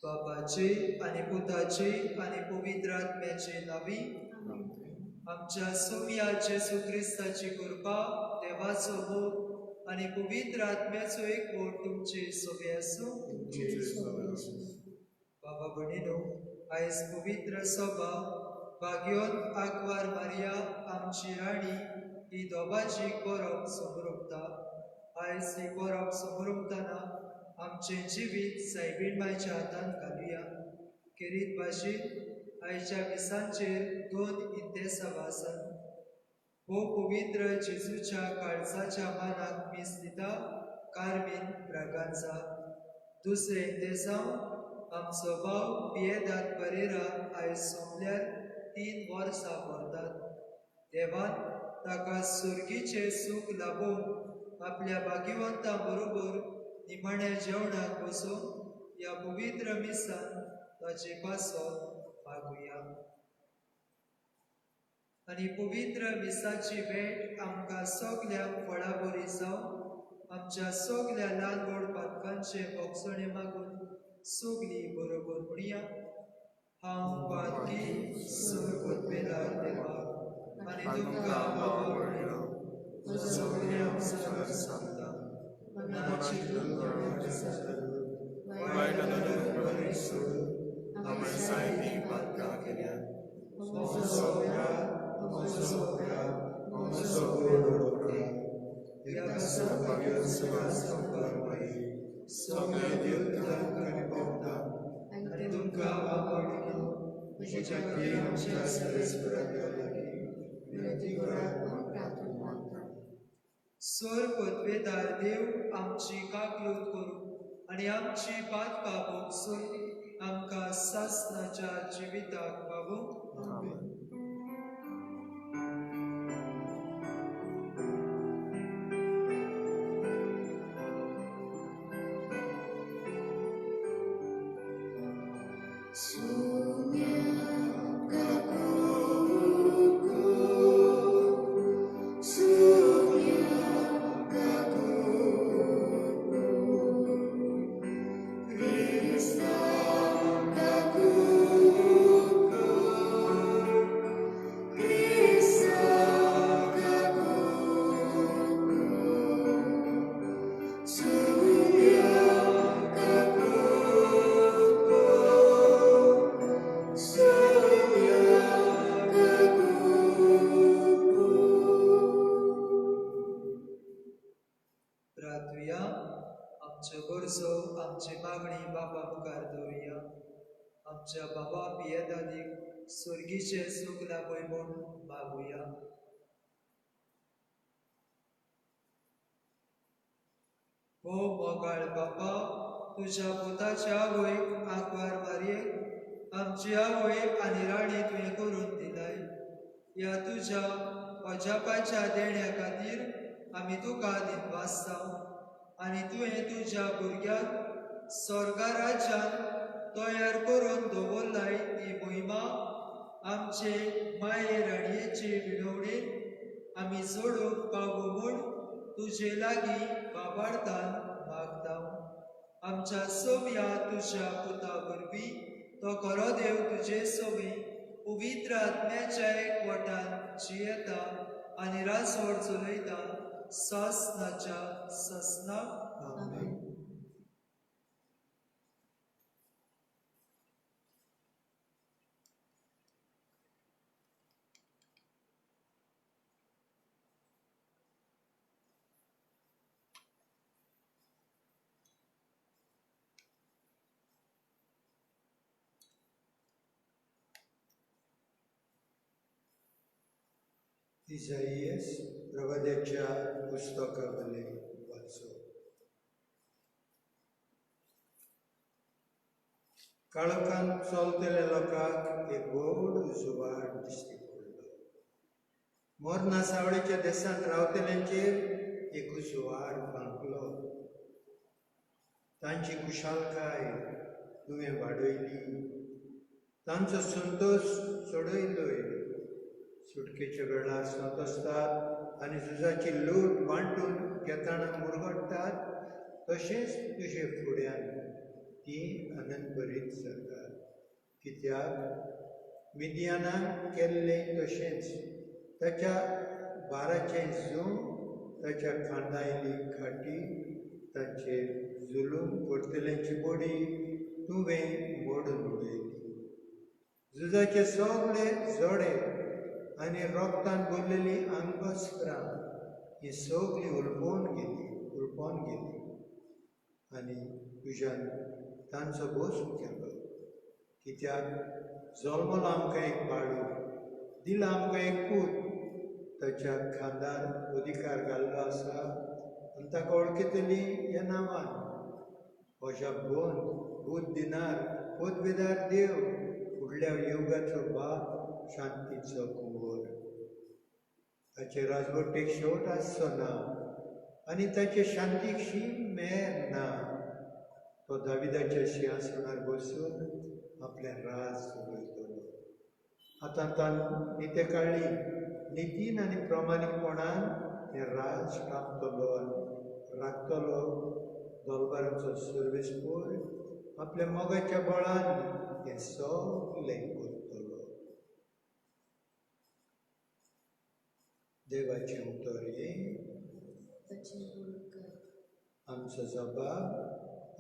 बाबाचे आणि पुताचे आणि पवित्र आत्म्याचे नावी आमच्या सोम्या जेसू ख्रिस्ताची कृपा देवाचो मोग आणि पवित्र आत्म्याचो एक वोट तुमचे सोबे असो बाबा भणीनो आयज पवित्र सभा भाग्योन आग्वार मारिया आमची राणी ही दोबाची परब समरुपता आयज ही परब समरुपतना आमचे जिवीत सायबीण मायच्या हातान घालुया किरीत भाशेन आयच्या मिसांचेर 2 इंतेसावा आसात हो पवित्र जेजूच्या काळजाच्या मानाक मीस दिता कार्मीन ब्रागांजा दुसरे इंतेसाव आमचो भाव पियेदाद परेरा आयज सोमल्यार 3 वर्सां भरतात देवान ताका सुर्गीचे सूख लाभूंक आपल्या भाग्यवंतां बरोबर निमाण्या जेवणाक बसून ह्या पवित्र मिसान ताचे पासत मागुया आनी पवित्र मिसाची भेट आमकां सगल्यांक फळां बरी जावं आमच्या सगल्या ल्हान व्हड पातकांचे भोगसणे मागून सगली बरोबर म्हणया हांव पातकी सर कोतमेदार देवा आनी तुमकां बाबा म्हणलो सगळ्यांक सर सांगता मनाची वायट बरी सोडून हांवें सायबी पातकां केल्यात सर पदवेदार देव आमची काकलूत करूं आनी आमची पातकां भोगसून आमकां सासणाच्या जिविताक पावूंक आमची मागणी बाबा मुखार दवरुया आमच्या बाबा पियेदादीक सुर्गीचे सूख लाभय म्हूण मागुया हो मोगाळ बापा तुज्या पुताच्या आवयक आंकवार मारयेक आमची आवय आनी राणी तुवें करून दिलाय ह्या तुज्या अजापाच्या देण्या खातीर आमी तुका दिनवासता आनी तुवें तुज्या भुरग्याक स्वर्गा राज्यांत तयार करून दवरलाय ही मोहिमा आमचे माये राणयेचे विणवणेन आमी जोडूंक पावूं म्हूण तुजे लागीं बाबार्थान मागता आमच्या सोम्या तुज्या पुता वरवीं तो खरो देव तुजे सोबी पवित्र आत्म्याच्या एकवटान जियेता आनी रासवड चलयता सासनाच्या ससनाक आमेन इसाईयास प्रवाद्याच्या पुस्तकावले वाचो काळखांत चलतल्या लोकांक एक गोड उजवाड दिश्टी पडलो मोर नासावळेच्या देशांत रावतल्यांचेर एक उजवाड पांकलो तांची कुशालकाय तुवें वाडयली तांचो संतोश चडयलोय सुटकेच्या वेळार संतोसतात आनी झुजाची लूट वांटून घेताना मुरगडटात तशेंच तुजे फुड्यान ती आनंद भरीत जातात. कित्याक मिदियानान केल्लें तशेंच ताच्या बाराचें जूं ताच्या खांदायली खाटी ताचेर जुलूम करतल्यांची बॉडी तुवें मोडून उडयली. झुजाचे सगळे जोडे आनी रोगतान भरलेली आंगवस्त्रां ही सगळीं उलपोवन गेली आनी तुज्यान तांचो बोस केलो. कित्याक जल्मलो आमकां एक बाळू, दिला आमकां एक पूत, ताच्या खांदार अधिकार घाल्लो आसा आनी ताका वळखितली ह्या नांवान म्हज्या भूत दिनार पोदवेदार देव, फुडल्या युगाचो बाप, शांतीचो कुंवर. ताचे राजवटेक शेवट आसचो ना आनी ताचे शांतीक शीम मेर ना. तो दाविदाच्या सिंहासनार बसून आपलें राज चलयतलो. आतां तान निते काळी नितीन आनी प्रामाणीकपणान हें राज टांपतलो आनी राखतलो. दोलबारांचो सर्वेस्पोर आपल्या मोगाच्या बळान हें सगलें करतलो. देवाचें उतर आमचो जबाब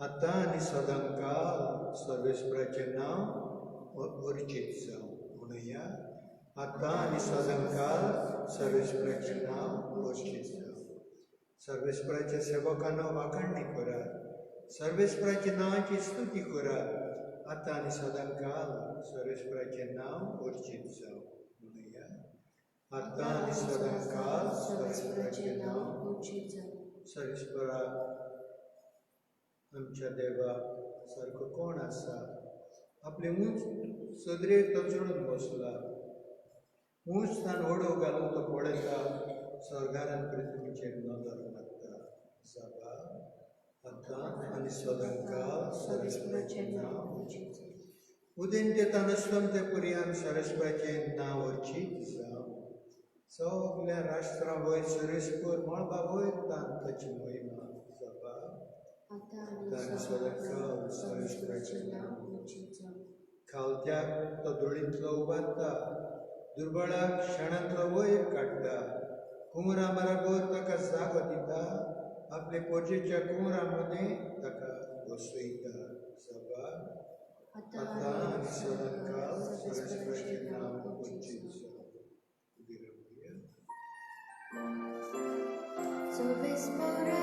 आतां आनी सदांकाळ सर्वेस्पराचें नांव वर्जीत जावं. म्हणुया, आतां आनी सदांकाळ सर्वेस्पराचें नांव वर्जीत जावं. सर्वेस्पराच्या सेवकांनो वाखाणणी करात. सर्वेस्पराच्या नांवाची स्तुती करात. आतां आनी सदांकाळ सर्वेस्पराचें नांव वर्जीत जावं. म्हणुया, आतां आनी सदांकाळ सर्वेस्पराचें नांव वर्जीत जावं. सर्वेस्परा आमच्या देवा सारको कोण आसा? आपले उंच सदरेर तो चडून बसला. उंच तान ओडो घालून तो पळयता. स्वर्गार आनी पृथ्वीचेर नदर मारता. जबाब आतां आनी सदांकाळ सर्वेस्पराचें नांव वर्जीत जावं. उदेन ते तानसतम ते पर्यंत सर्वेस्पराचें नांव वर्जीत जावं. सगल्या राष्ट्रां वयर सर्वेस्पर मळबा वयर ताची महिमा. आतां सदांकाळ सर्वेस्पराचें नांव वर्जीत जावं. खावत्याक तो धुळींतलो उबारता. दुर्बळाक शेणांतलो वयर काडटा. कुंवरां बराबर ताका जागो दिता. आपले पोरजेच्या कुंवरां मदें ताका बसयता. जबाब आतां आनी सदांकाळ सर्वेस्पराचें नांव वर्जीत जावं. सर्वेस्परा,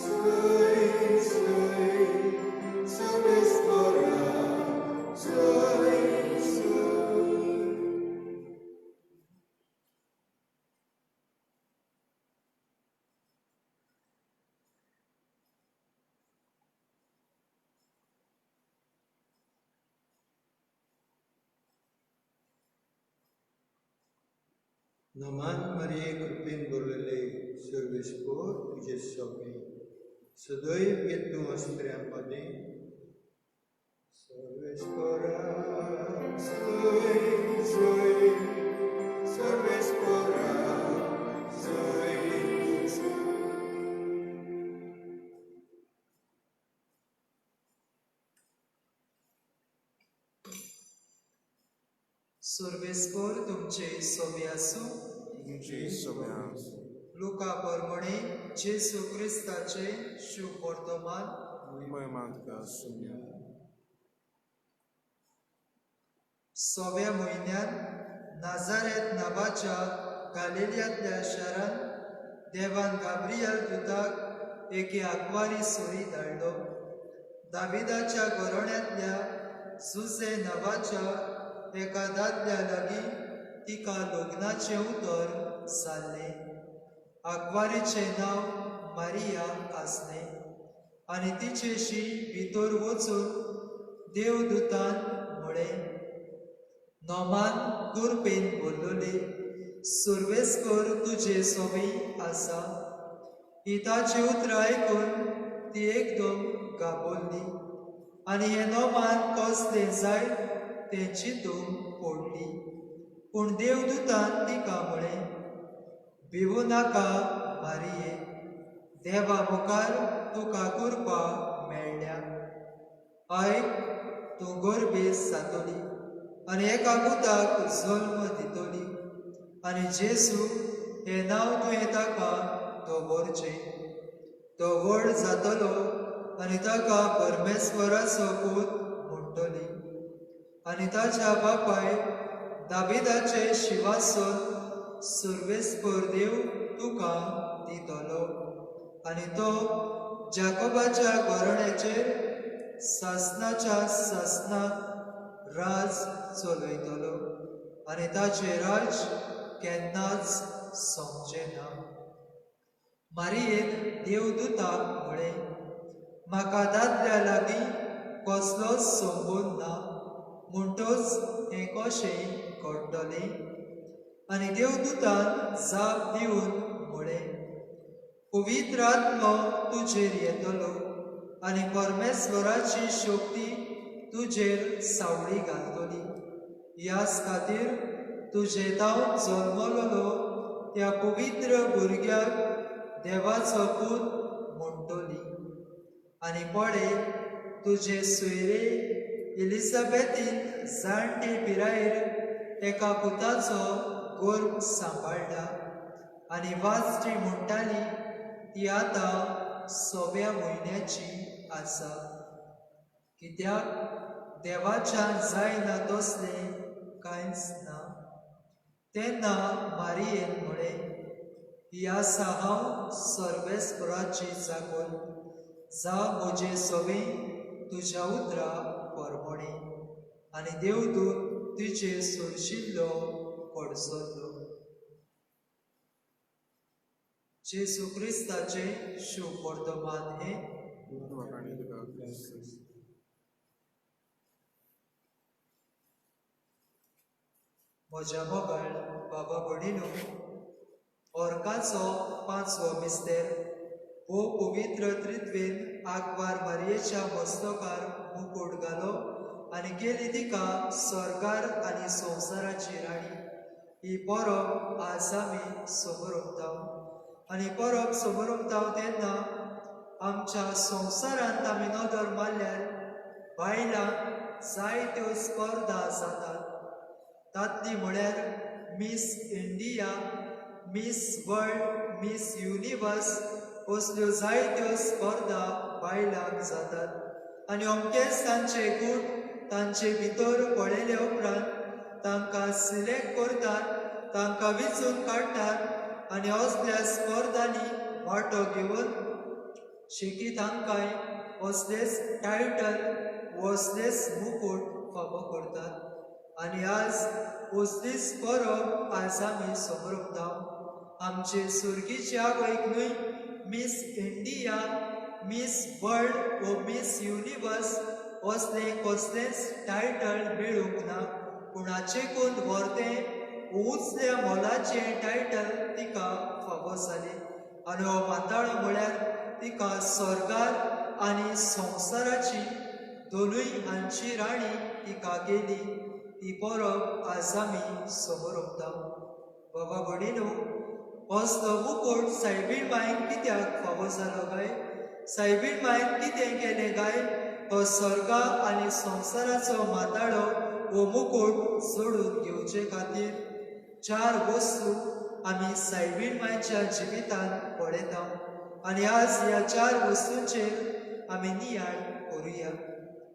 सोय, सोय, सर्वेस्परा, सोय, सोय. नमान मरिये कृपेन भरलेले सर्वेस्पर तुजे सोबे सदैव येतूं अस्त्र्यांमध्ये. सर्वेस्परा, सोय, सोय, सर्वेस्परा, सोय, सोय. सर्वेस्पर तुमचे सोबे आसूं. तुमचे सोबे आसूं. लुका परमणे जेसू क्रिस्ताचे शुभ वर्तमान. महिमा तुका आसूं. सव्या म्हयन्यांत नाजारेत नांवाच्या गालिल्यांतल्या शारान देवान गाब्रियल दुताक एके आग्वारी सोयी धाडलो. दाविदाच्या घराण्यांतल्या जुसे नांवाच्या एका दादल्या लागीं तिका लग्नाचें उतर जाल्लें. आग्वारीचें नांव मारिया आसलें आनी तिचेशी भितर वचून देवदूतान म्हळें, नोमान कुरपेन भरलोले, सर्वेस्पर तुजे सोबी आसा. ही ताची उतरां आयकून ती एकदम गाबोल्ली आनी हें नोमान कसलें जायत तें चिंतून पडली. पूण देवदूतान तिका म्हळें, भिवू नाका मारिये, देवा मुखार तुका कृपा मेळ्ळ्या. आयक तूं गोरबेस जातोली आनी एका पुताक जल्म दितोली आनी जेसू हे नांव तुवें ताका दवरचें. तो व्हड जातलो आनी ताका परमेश्वराचो पूत म्हणटली आनी ताच्या बापाय दाविदाचें शिंवासन सर्वेस्पर देव तुका दितलो आनी तो जाकोबाच्या घराण्याचेर सासणाच्या सासणाक राज चलयतलो आनी ताचें राज केन्नाच सोंपचें ना. मारियेन देवदूताक म्हळें, म्हाका दादल्या लागीं कसलोच संबंद ना, म्हणटच हें कशें घडटलें? आनी देवदूतान जाप दिवन म्हळें, पवित्र आत्मो तुजेर येतलो आनी परमेश्वराची शक्ती तुजेर सावळी घालतली. ह्याच खातीर तुजे तावन जल्मलोलो त्या पवित्र भुरग्याक देवाचो पूत म्हणटली. आनी पळे तुजे सोयरे एलिझाबेथीन जाणटे पिरायेर एका पुताचो गर्भ सांबाळटा आनी वाचटी म्हणटाली ती आतां 6व्या म्हयन्याची आसा, कित्याक देवाच्यान जायना तसलें कांयच ना. तेन्ना मारियेन म्हळें, ही आसा हांव सर्वेस्पराची चाकर, जा म्हजें सगळें तुज्या उतरा परमणे. आनी देवदूत तिचेर सोडशिल्लो पडसरलो. जेसू क्रिस्ताचें शुभ वर्तमान हे म्हाका आनी तुका क्रिस्त. म्हज्या मोगाळ बाबा भणीनो, ऑर्काचो 5वो मिस्तेर हो पवित्र त्रित्वेन आग्वार मारयेच्या मस्तकार मुकुट घालो आनी केली तिका स्वर्गार आनी संवसाराची राणी. ही परब आज आमी समोरमताव आनी परब समोरमताव तेन्ना आमच्या संवसारांत आमी नदर मारल्यार बायलांक जायत्यो स्पर्धा जातात. तातली म्हळ्यार miss India, miss world, miss universe असल्यो जायत्यो स्पर्धा बायलांक जातात आनी अमकेच तांचे गूण तांचे भितर पळयले उपरांत तांकां सिलेक्ट करतात, तांकां वेंचून काडटात आनी असल्या स्पर्धांनी वांटो घेवन शेकी तांकांय असलेच टायटल व असलेच मुकुट फावो करतात. आनी आज असलीच परब आज आमी समोरमताव. आमचे सुर्गीचे आवयक न्हय मिस इंडिया, मिस वर्ल्ड व मिस युनिवर्स असले कसलेच टायटल मेळूंक ना. कोणाचे कोण व्हरतें उंचल्या मोलाचें टायटल तिका फावो जालें आनी हो माताळो म्हळ्यार तिका स्वर्गार आनी संवसाराची दोनूय हांची राणी तिका केली. ही परब आज आमी समोरमताव. बाबा भणीनो, असलो मुकुट सायबीण मांयक कित्याक फावो जालो काय? सायबीण मांयन कितें केलें काय? हो स्वर्गा आनी संवसाराचो माताळो हो मुकुट जोडून घेवचे खातीर 4 वस्तू आमी सायबीण मांयच्या जिवितांत पळयता आनी आज ह्या 4 वस्तूंचेर आमी नियाळ करुया.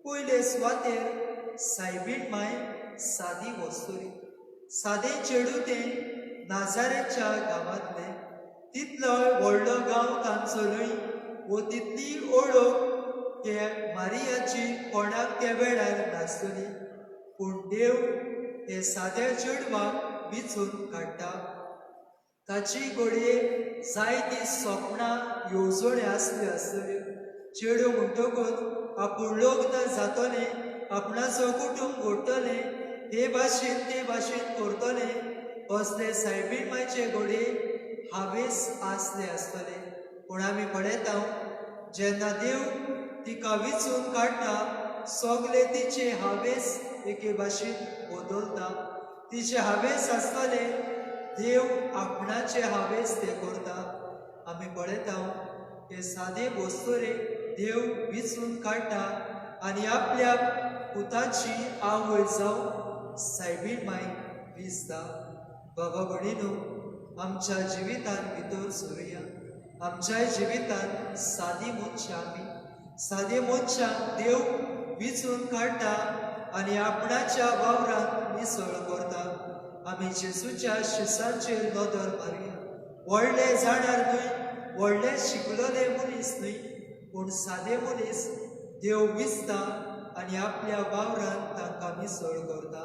पयले सुवातेर सायबीण मांय सादी वस्तुरी. सादें चेडूं तें नाजारेच्या गांवांतलें. तितलो व्हडलो गांव तांचो न्हय व तितली ओळख ते मारियाची कोणाक त्या वेळार नासतली. पूण देव हे साद्या चेडवाक वेंचून काडटा. ताची घडये जायतीं स्वप्नां येवजण्यो आसल्यो आसतल्यो. चेडूं म्हणटकूच आपूण लग्न जातलें, आपणाचो कुटुंब घडटलें, हे भाशेन ते भाशेन करतलें असले सायबीण मांयचे घडये हावेस आसले आसतले. पूण आमी पळयता जेन्ना देव तिका वेंचून काडटा सगले तिचे हावेस एके भाशेन बदलता. तिचे हावेस आसतले देव आपणाचे हावेस ते करता. आमी पळयता हे सादे वस्तुरे देव वेंचून काडटा आनी आपल्या पुताची आवय जावं सायबीण मायक विसता. बाबा भणीनो, आमच्या जिवितान भितर सरुया. आमच्या जिवितान सादी मनशां आमी. सादे मनशांक देव विचून काडटा आनी आपणाच्या वावरांत मिसळ करता. आमी जेजूच्या शिसांचेर नदर मारया. व्हडले जाणार न्हय, व्हडले शिकलोले मनीस न्हय, पूण सादे मनीस देव विसता आनी आपल्या वावरांत तांकां मिसळ करता.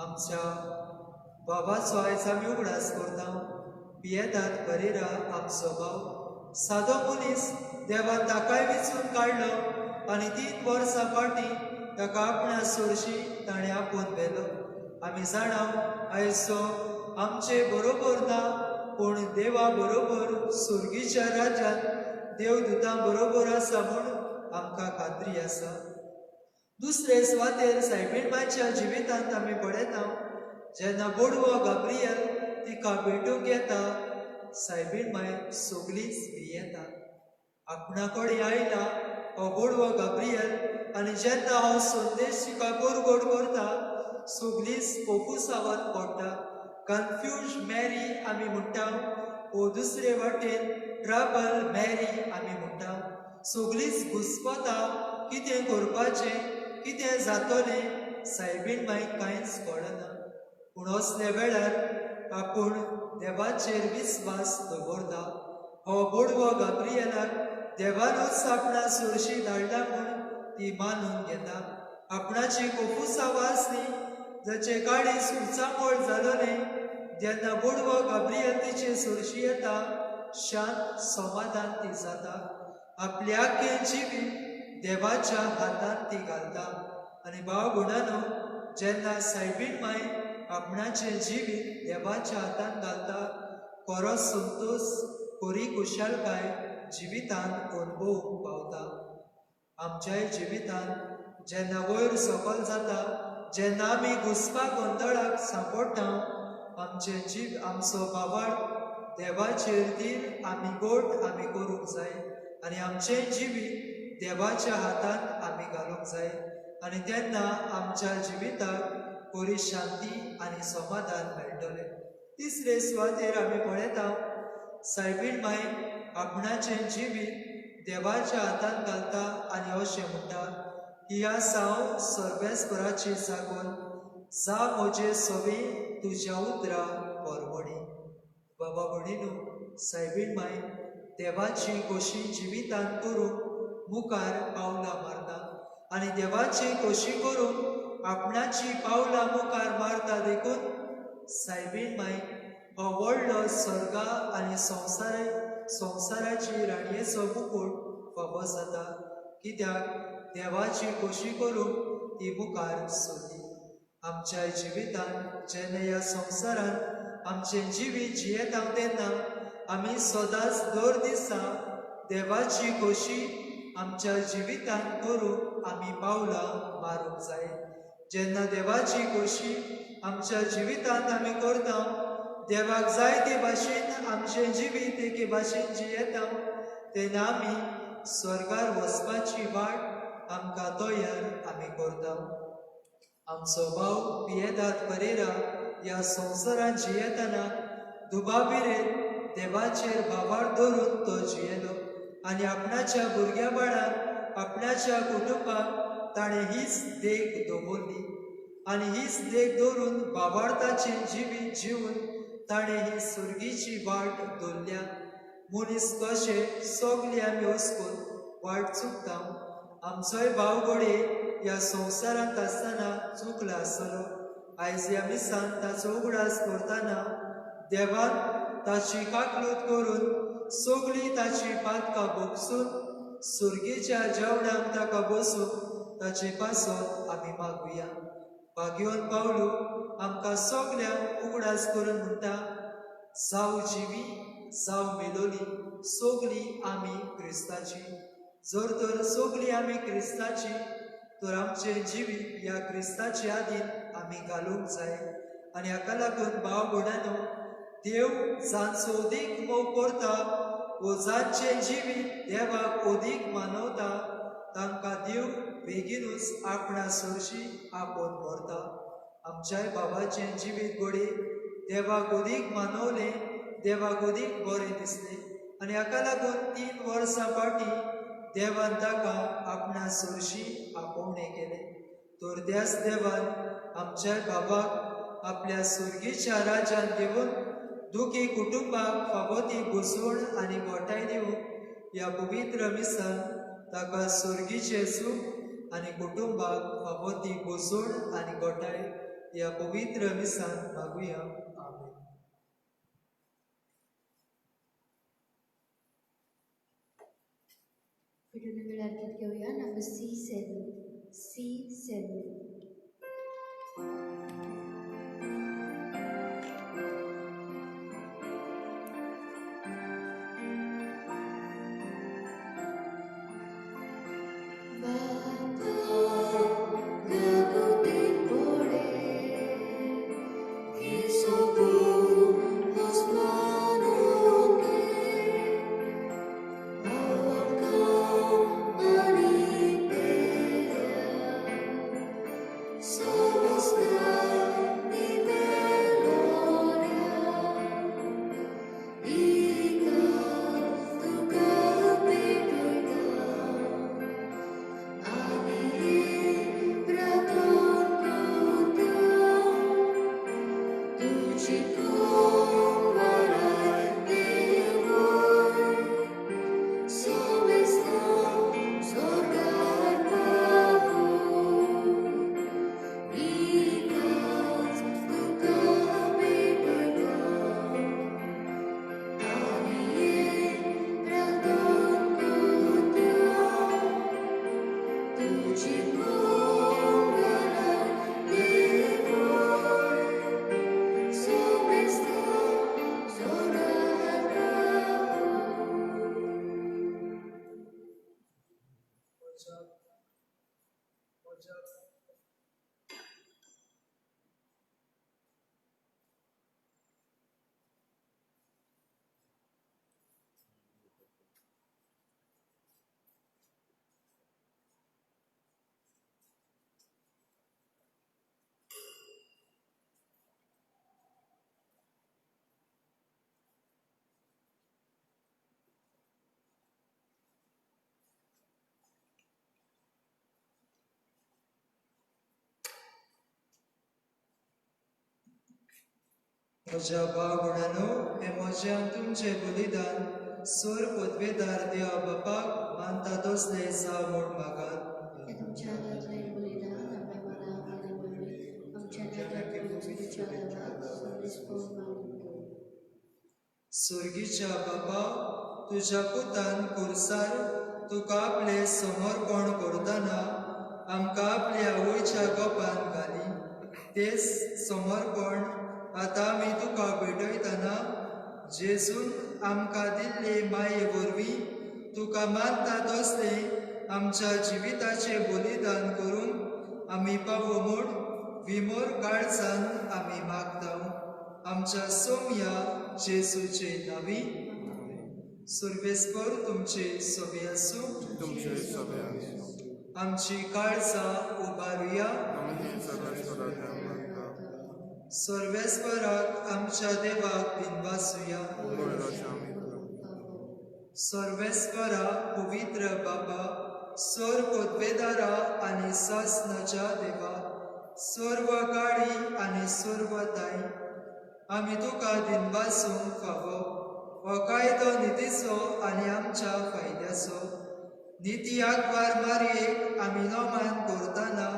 आमच्या बाबाचो आयज आमी उगडास करता. पियेदाद परेरा आमचो भाव सादो मनीस देवान ताकाय वेचून काडलो आनी 3 वर्सां फाटीं ताका आपणा सोडशी ताणें आपोवन व्हेलो. आमी जाणाव आयचो आमचे बरोबर ना, पूण देवा बरोबर सुर्गीच्या राज्यांत देवदूतां बरोबर आसा म्हूण आमकां खात्री आसा. दुसरे सुवातेर सायबीण मांयच्या जिवितांत आमी पळयता जेन्ना बोडवो गाब्रियल तिका भेटूंक येता, सायबीण माय सगळींच भियेता. आपणा कडेन आयला हो बोडवो गाब्रियल आनी जेन्ना हो संदेश तिका गोडगोड करता, सगळींच पोफुसावान पडटा. कन्फ्यूज मॅरी आमी म्हणटा, वो दुसरे वाटेन ट्रबल मॅरी आमी म्हणटा. सगळींच घुस्पता, कितें करपाचें, कितें जातलें सायबीण मायक कांयच कळना. पूण असले वेळार आपूण देवाचेर विस्वास दवरता. हो बोडवो गाब्रियलाक देवानूच आपणा सोडशी धाडला म्हूण ती मानून घेता. आपणाची कोफुसांव आसली जाचे काळीज उचामोळ जालोले, जेन्ना बोडवो गाब्रियल तिचे सोडशी येता, शांत समाधान ती जाता. आपले आख्खे जिवीत देवाच्या हातांत ती घालता. आनी भाव भयणानो, जेन्ना सायबीण माय आपणाचें जिवीत देवाच्या हातांत घालता, खरो संतोष, खरी खुशालकाय जिवितांत अनुभवूंक पावता. आमच्याय जिवितांत जेन्ना वयर सकयल जाता, जेन्ना आमी घुस्पा गोंदळाक सांपडटा, आमचो बाबाळ देवाचेर दीन आमी गोट आमी करूंक जाय आनी आमचें जिवीत देवाच्या हातांत आमी घालूंक जाय. आनी तेन्ना आमच्या जिविताक खरी शांती आनी समाधान मेळटलें. तिसरे सुवातेर आमी पळयता सायबीण माय आपणाचें जिवीत देवाच्या हातांत घालता आनी अशें म्हणटा, ही आसा हांव सर्वेस्पराची जागोन, जा म्हजे सवे तुज्या उतरा परमणी. बाबा भणीनो, सायबीण माय देवाची खोशी जिवितांत करूंक मुखार पावलां मारता आनी देवाची खोशी करूंक आपणाची पावलां मुखार मारता देखून सायबीण माय हो व्हडलो स्वर्गा आनी संवसाराची राणयेचो मुकुट फावो जाता. कित्याक देवाची खोशी करूंक ती मुखार सोदली. आमच्या जिवितांत जेन्ना ह्या संवसारांत आमचें जिवीत जियेता तेन्ना आमी सदांच दर दिसा देवाची खोशी आमच्या जिवितांत करूंक आमी पावलां मारूंक जाय. जेन्ना देवाची खोशी आमच्या जिवितांत आमी करता, देवाक जाय ते भाशेन आमचें जिवीत एके भाशेन जियेता, तेन्ना आमी स्वर्गार वचपाची वाट आमकां तयार आमी करता. आमचो भाव पियेदाद परेरा ह्या संवसारांत जियेतना दुबाबिरेन देवाचेर बाबार धरून तो जियेलो आनी आपणाच्या भुरग्या बाळांक, आपणाच्या कुटुंबाक ताणें हीच देख दवरली आनी हीच देख दवरून बाबार्थाचें जिवीत जिवन ताणें ही सुर्गीची वाट धरल्या. मनीस कशे सगळे आमी वचून वाट चुकता. आमचोय भाव घोडे ह्या संवसारांत आसतना चुकला आसतलो. आयज ह्या मिसान ताचो उगडास करतना देवान ताची काकलूत करून सगळीं ताची पातकां भोगसून सुर्गेच्या जेवणाक ताका बसून ताचे पासत आमी मागुया. भाग्योन पावलो आमकां सगळ्यांक उगडास करून म्हणटा, जावं जिवी जावं मेलोली, सगळीं आमी क्रिस्ताची. जर तर सगळीं आमी क्रिस्ताची, तर आमचें जिवीत ह्या क्रिस्ताच्या आदीन आमी घालूंक जाय. आनी हाका लागून भाव भयणानो, देव जांचो अदीक मोग करता वो जांचें जिवीत देवाक अदीक मानवता, तांकां देव बेगीनूच आपणा सोरशी आपोवन व्हरता. आमच्या बाबाचें जिवीत घोडी देवाक उदीक मानवलें, देवाक उदीक बरें दिसलें आनी हाका लागून 3 वर्सां फाटीं देवान ताका आपणा सोरशी आपोवणें केलें. तर त्याच देवान आमच्या बाबाक आपल्या सुर्गीच्या राज्यान घेवन दुखी कुटुंबाक फावो ती घुसवण आनी गोठाय दिवंक ह्या पवित्र मिसान ताका सुर्गीचें सूख आनी कुटुंबाक फावो ती घुसवण आनी गोठाय ह्या पवित्र मिसान मागुया. आमेन. Video number घेऊया number C7. C7. म्हज्या भावगुणांनो, हें म्हज्यान तुमचें बलिदान सोर पदवेदार देवा बापाक मानता तसलें सा म्हूण मागात. या तुमच्या हातांतलें बलिदान आमी मनाक आनी मनाक आमच्या नात्यांत तुमच्या देवाक समर्पण मागूं. सुर्गीच्या बापा, तुज्या पुतान कुर्सार तुका आपलें समर्पण करतना आमकां आपल्या वयच्या गोपान घाली. तेच समर्पण आतां आमी तुका भेटयतना जेजून आमकां दिल्ले माये वरवीं तुका मानता तसलें आमच्या जिविताचें बलिदान करूंक आमी पावो म्हूण विमोर काळजान आमी मागता. आमच्या सोम्या जेजूचे नांवी. सर्वेस्पर तुमचे सोबे आसूं. तुमचे सभे आमची काळजां उबारुया. आम्ही सर्वेश्वराच्या मागता सर्वेस्पराक आमच्या देवाक दिनवासुया. गोयराचे आम्ही सर्वेस्परा पवित्र बाबा, सोर पदवेदारा आनी सासनाच्या देवा, सर्व काळी आनी सर्व ताई, आमी तुका दिनवासूंक फावो हो कायदो नितीचो आनी आमच्या फायद्याचो. निती आंकवार मारयेक आमी नोमान करतना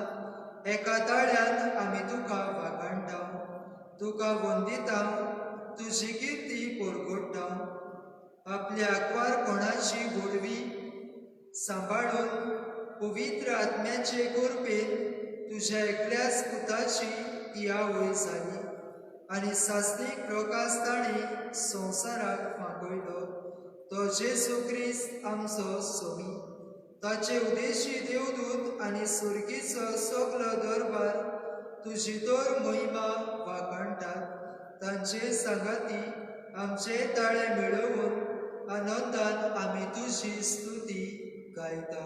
एका ताळ्यान आमी तुका वागणटा. तुका वंदिता, तुजी किर्ती परगडटा. आपल्या आंकवारपणाची गोडवी सांबाळून पवित्र आत्म्याचे कृपेन तुज्या एकल्याच पुताची ती आवय जाली आनी सासणीक प्रकाश ताणें संवसाराक मागयलो. तो जेजू क्रिस्त आमचो सोमी. ताचे उदेशी देवदूत आनी सुर्गीचो सगलो दरबार तुजी तर महिमा वागणटात. तांचे सांगाती आमचे ताळे मेळोवन आनंदान आमी तुजी स्तुती गायता.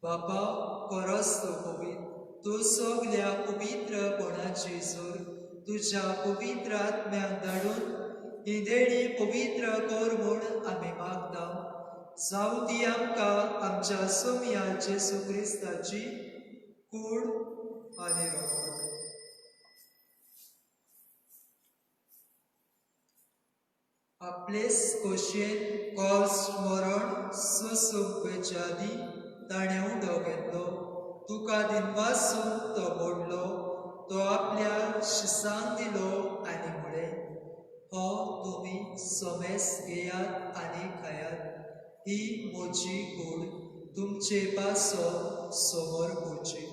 बापा खरोच तो पवित्र तूं सगल्या पवित्रपणाची जोर तुज्या पवित्र आत्म्याक धाडून ही देणी पवित्र कर म्हूण आमी मागता जावं ती आमकां आमच्या सोम्या जेसू क्रिस्ताची कूड आनी रगत आपलेच खोशयेन कॉस्ट मरण सोंसूंक बेचादी ताणें उडो घेतलो तुका दिनवासून तो मोडलो तो आपल्या शिसांक दिलो आनी म्हळें हो तुमी सोमेस घेयात आनी खायात ही म्हजी कूड तुमचे पासो समोर पोवची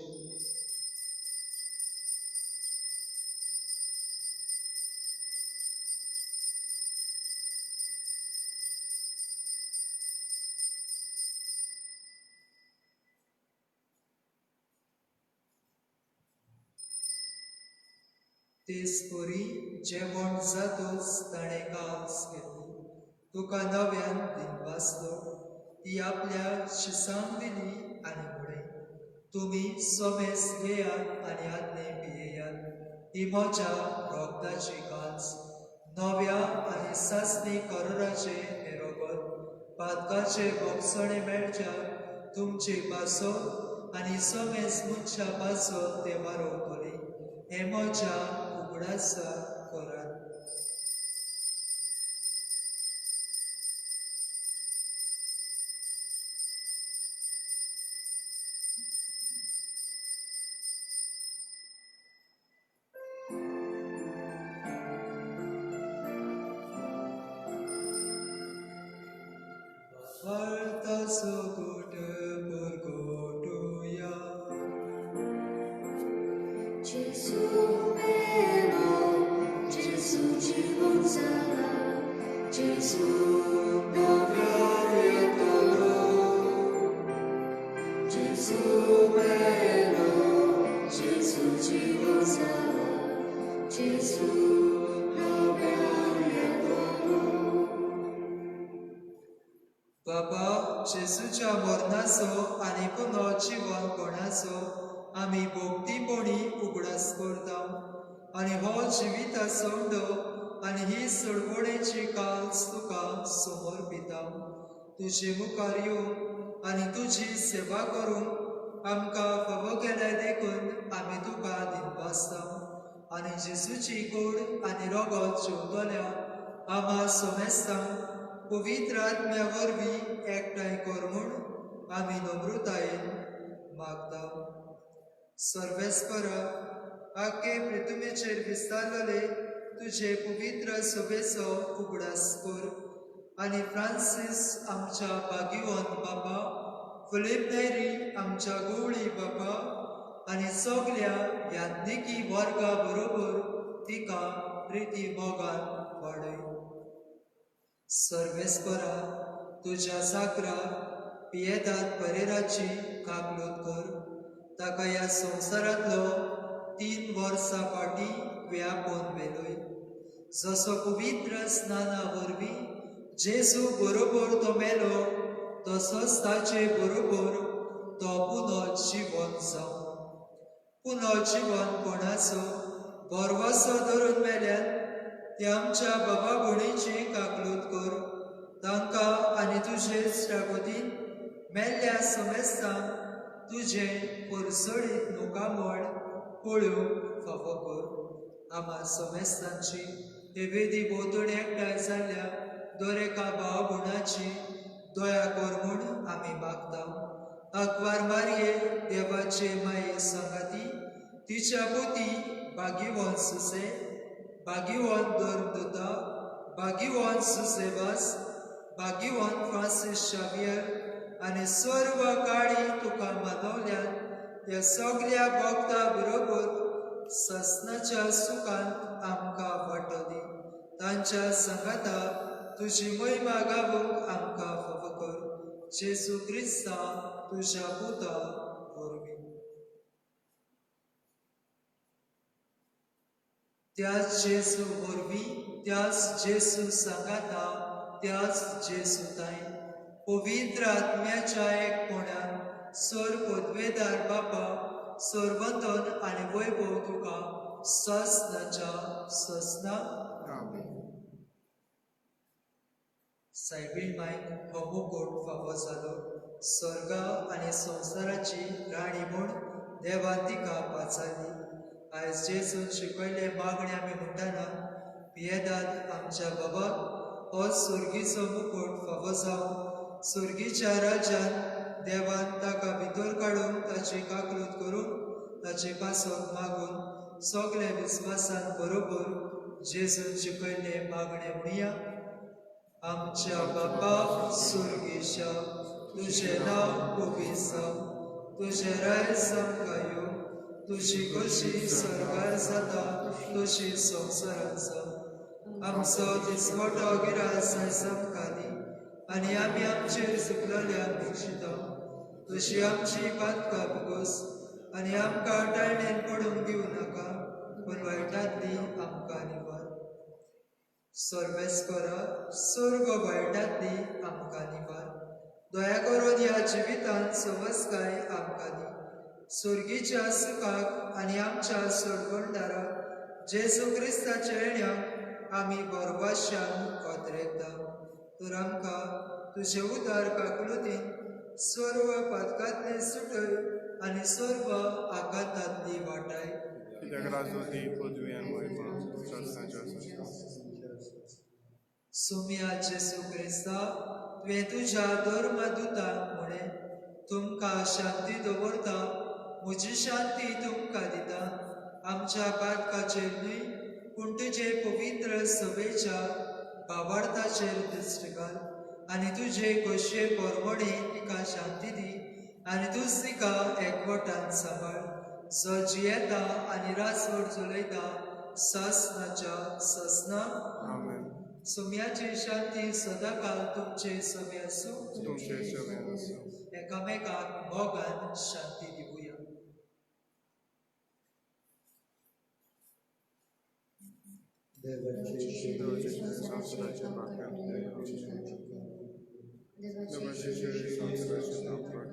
तेच परी जेवण जातूच ताणें कास घेतली तुका नव्यान दिनवासलो ती आपल्या शिसांक दिली आनी म्हळें तुमी सोमेस घेयात आनी आदले पियेयात ही म्हज्या रोगताची कास नव्या आनी सासणी कराराचे हे रगत पातकाचे भोगसणे मेळच्या तुमचे पासो आनी सोमेस मुनशा पासो ते वारोवतले हे म्हज्या उगडासा करात Altaso gote porgotoya Gesù meno, Gesù ci consola, Gesù dovrai toro. Gesù meno, Gesù ci consola, Gesù dovrai toro. बाबा जेसूच्या मरणाचो आनी पुनो जिवन कोणाचो आमी भोगतीपणी उगडास करता आनी हो जिविताचो उंडो आनी ही सडवडेची काल्स तुका समर्पिता तुजे मुखार येवन आनी तुजी सेवा करून आमकां फावो केल्यार देखून आमी तुका दिनवासता आनी जेसूची कूड आनी रगत जेवतल्या आमा सोमेस्तांक पवित्र आत्म्या वरवीं एकठांय कर म्हूण आमी नम्रतायेन मागता सर्वेस्परा आख्खे पृथ्वीचेर विस्तारलेले तुजे पवित्र सभेचो उगडास कर आनी फ्रांसीस आमच्या भाग्यवान बाबा फिलीप नेरी आमच्या गवळी बाबा आनी सगल्या याज्ञिकी वर्गा बरोबर तिका प्रिती मोगान वाडय सर्वेस्परा तुज्या साकरा पियेदाद परेराची काकलूत कर ताका ह्या संवसारांतलो 3 वर्सां फाटीं व्यापून वेलोय जसो पवित्र स्नाना वरवीं जेजू बरोबर तो मेलो तसोच ताचे बरोबर तो पुनर्जीवन जावन पुनर्जीवन कोणाचो बरवसो धरून मेल्यान ते आमच्या बाबा भणीची काकलूत कर तांकां आनी तुजे शागोतीन मेल्ल्या समेस्तांक तुजे परसडीत मुखामळ पळोवंक फावो कर आमा समेस्तांची हे वेदी भोंवतणी एकठांय जाल्ल्या दोरेका भाव भणाची दया कर म्हूण आमी मागता आंकवार मारये देवाचे माये सांगाती तिच्या पुती भाग्यवान सुसे भाग्यवान धर्मदूता भाग्यवान सुसेवास भाग्यवान फ्रांसीस शावियर आनी सर्व काळी तुका मानवल्यान ह्या सगळ्या भक्तां बरोबर ससनाच्या सुखांत आमकां वांटो दी तांच्या संगाता तुजी महिमा गावूंक आमकां फावो कर जेसू क्रिस्ता तुज्या पुता वरवीं त्याच जेसू वरवीं त्याच जेसू सांगाता त्याच जेसू ताई पवित्र आत्म्याच्या एकपणान सोर पोतवेदार बापा सोरबंदन आनी वैभव तुका ससनाच्या ससना आमेन. सायबीण मायक हो मुकुट फावो जालो स्वर्गा आनी संवसाराची राणी म्हूण देवान तिका पाचारली. आयज जेजून शिकयले मागणे आमी म्हणटाना पियेदाद आमच्या बाबाक हो सुर्गीचो मुकुट फावो जावं सुर्गीच्या राज्यान देवान ताका भितर काडून ताची काकलूत करून ताचे पासत मागून सगळे विस्वासान बरोबर जेजून शिकयले मागणे म्हणया. आमच्या बाबा सुर्गीच्या तुझे नाव पवित्र जावं तुझे राय संगायो तुझी कशी स्वर्गार जाता तशी संवसारांत जावं. आमचो दिसवटो गिरास आयज आमकां दी आनी आमी आमचेर चुकलेल्यांक बक्षिता तशी आमची पातकां भोगोस आनी आमकां टाळणेन पडूंक दिवं नाका पूण वायटांतली आमकां निवार. सर्वेस्परा स्वर्ग वायटांतली आमकां निवार. दया करून ह्या जिवितांत सवस्काय आमकां दी. सुर्गीच्या सुखाक आनी आमच्या सोडवणदाराक जेजू क्रिस्ताच्या येण्याक आमी बरवाश्यान कॉत्रेकता. तर आमकां तुजे उदार काकलुतीन सर्व पातकांतले सुटय आनी सर्व आघातांतली वाटाय. कित्याक राजवटी पदवी आनी महिमा सस्नाच्या सस्ना. सुम्या जेजू क्रिस्ता तुवें तुज्या धर्मदूतांक म्हणे तुमकां शांती दवरता म्हजी शांती तुमकां दिता. आमच्या पातकाचेर न्हय पूण तुजे पवित्र सभेच्या भावार्थाचेर दिश्ट घाल आनी तुजे कशे परमणे तिका शांती दी आनी तूं तिका एकवटान सांबाळ जो जियेता आनी रासवट चलयता ससनाच्या ससना. आमेन. सुम्याची शांती सदांकाळ तुमचे सभे आसूं. तुमचे सगळे आसूं. एकामेकाक मोगान शांती दिवया. देवाचे संस्काराचे पाकळ्या देवाचे शरीर संस्काराचे पाकळ्या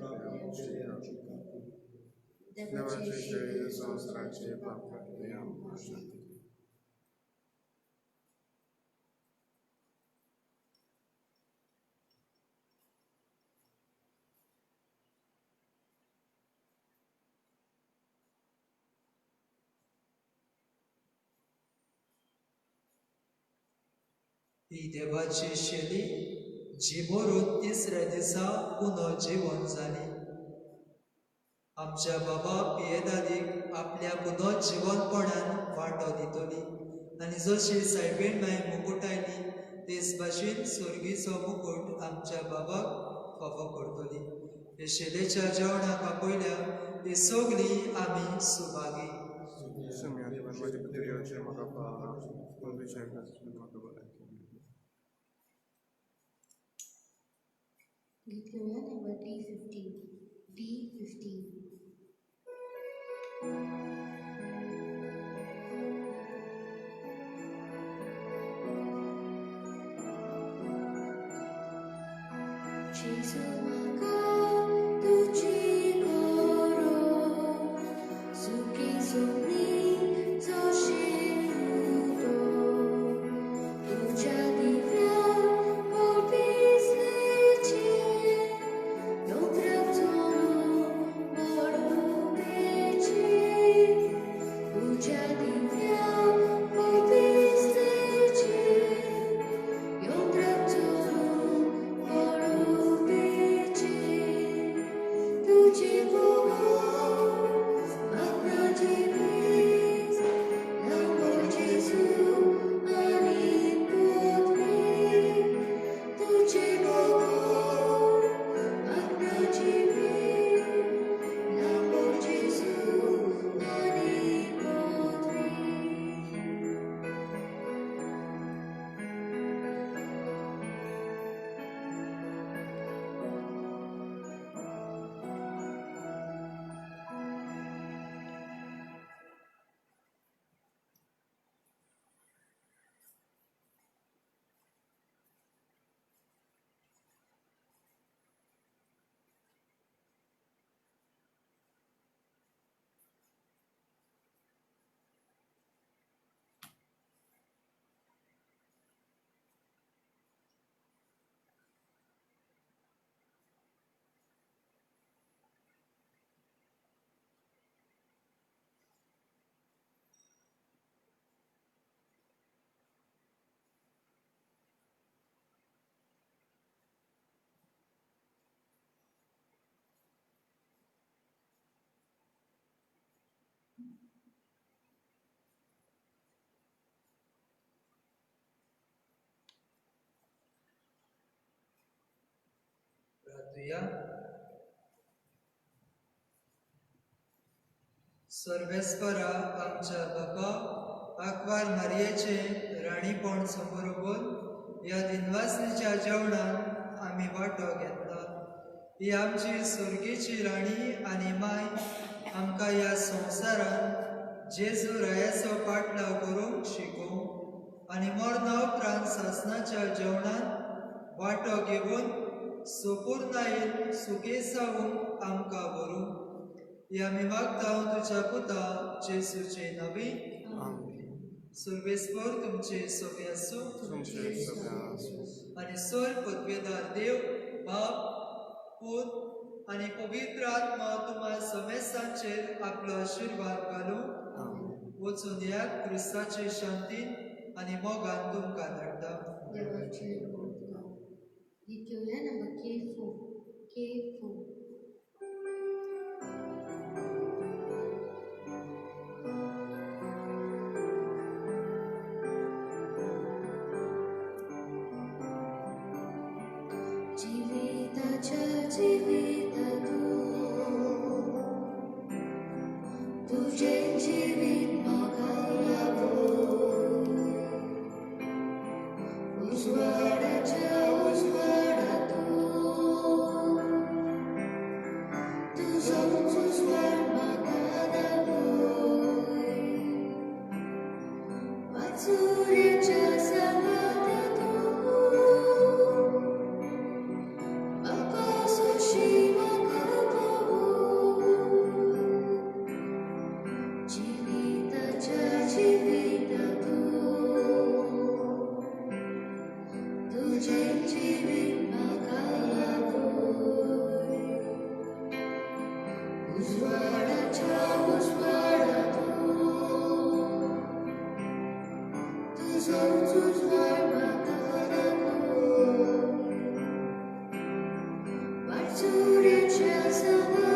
देवाचे शरीर संस्काराचे पाकळ्या ही देवाची शेली जी मरून तिसऱ्या दिसा पुनः जीवन जाली. आमच्या बाबा पियेदादीक आपल्या पुनः जीवनपणान वांटो दितली आनी जशी सायबीण माय मुकुट आयली तेच भाशेन सुर्गीचो मुकुट आमच्या बाबाक फावो करतली. हे शेलेच्या जेवणाक आपयल्या ती सगळी आमी सुभागी. सुम्या देवान माझे पत्रियाचे म्हाका पावला पूण विचार म्हाका बरं. गीत घेऊया number D15. D15. Gesù mancò tu ci coro su che sopri so scenuto tu già di fiam colpisci non trattono moro peci tu già di fiam colpisci non trattono moro peci म्हणूया. सर्वेस्परा आमच्या बापा, आकवार मारयेचे राणीपण समोरोबून ह्या दिनवासनीच्या जेवणात आमी वांटो घेतला. ही आमची सुर्गेची राणी आनी माय आमकां ह्या संवसारान जेजू रायाचो पाटलाव करूंक शिकोवं आनी मरणा उपरांत सासणाच्या जेवणात वांटो घेवन सोपूर्णायेन सुखे सावूंक आमकां व्हरूं. ही आमी मागता तुज्या पुता जेजूचे नवी. सर्वेस्पर तुमचे सोबे आसूं आनी सोय पदवेदार देव बाप पूत आनी पवित्र आत्मा तुम्हा समेस्तांचेर आपलो आशिर्वाद घालूं. वचून ह्या क्रिस्ताचे शांतीन आनी मोगान तुमकां धाडटा. Liturgia number K4. जीविता तुझे जीवित म्हाका लागून उजवाडाच्या उजवाडातून तुजो उजवाड म्हाका दाखोय. वाचुऱ्याच्या सांगातातून आकाशाशी म्हाका पावूय. जीविताच्या जीवितातून तुझे जीवित म्हाका लागोय. उजवाडाच्या उजवाडातून तुजो उजवाड म्हाका दाखोय. वाचुऱ्याच्या सांगातातून